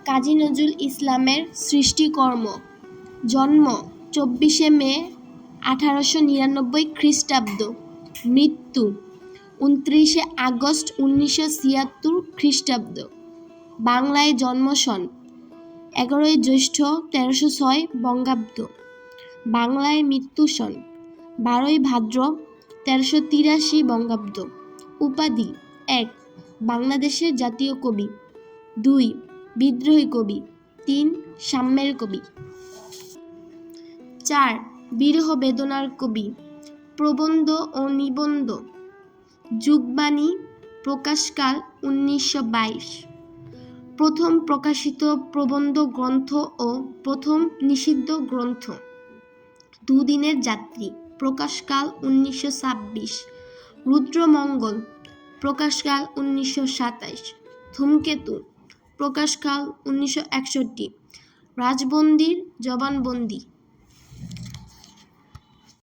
কাজী নজরুল ইসলামের সৃষ্টিকর্ম। জন্ম 24শে মে 1899 খ্রিস্টাব্দ। মৃত্যু 29শে আগস্ট 1976 খ্রিস্টাব্দ। বাংলায় জন্ম সন 11ই জ্যৈষ্ঠ 1306 বঙ্গাব্দ। বাংলায় মৃত্যু সন 12ই ভাদ্র 1383 বঙ্গাব্দ। উপাধি: 1 বাংলাদেশের জাতীয় কবি, 2 বিদ্রোহী কবি, 3 সাম্যের কবি, 4 বিরহ বেদনার কবি। প্রবন্ধ ও নিবন্ধ। যুগবাণী, প্রকাশকাল 1922। প্রথম প্রকাশিত প্রবন্ধ গ্রন্থ ও প্রথম নিষিদ্ধ গ্রন্থ। দুদিনের যাত্রী, প্রকাশকাল 1926। রুদ্রমঙ্গল, প্রকাশকাল 1927। ধূমকেতু, প্রকাশকাল 1961। রাজবন্দীর জবানবন্দি।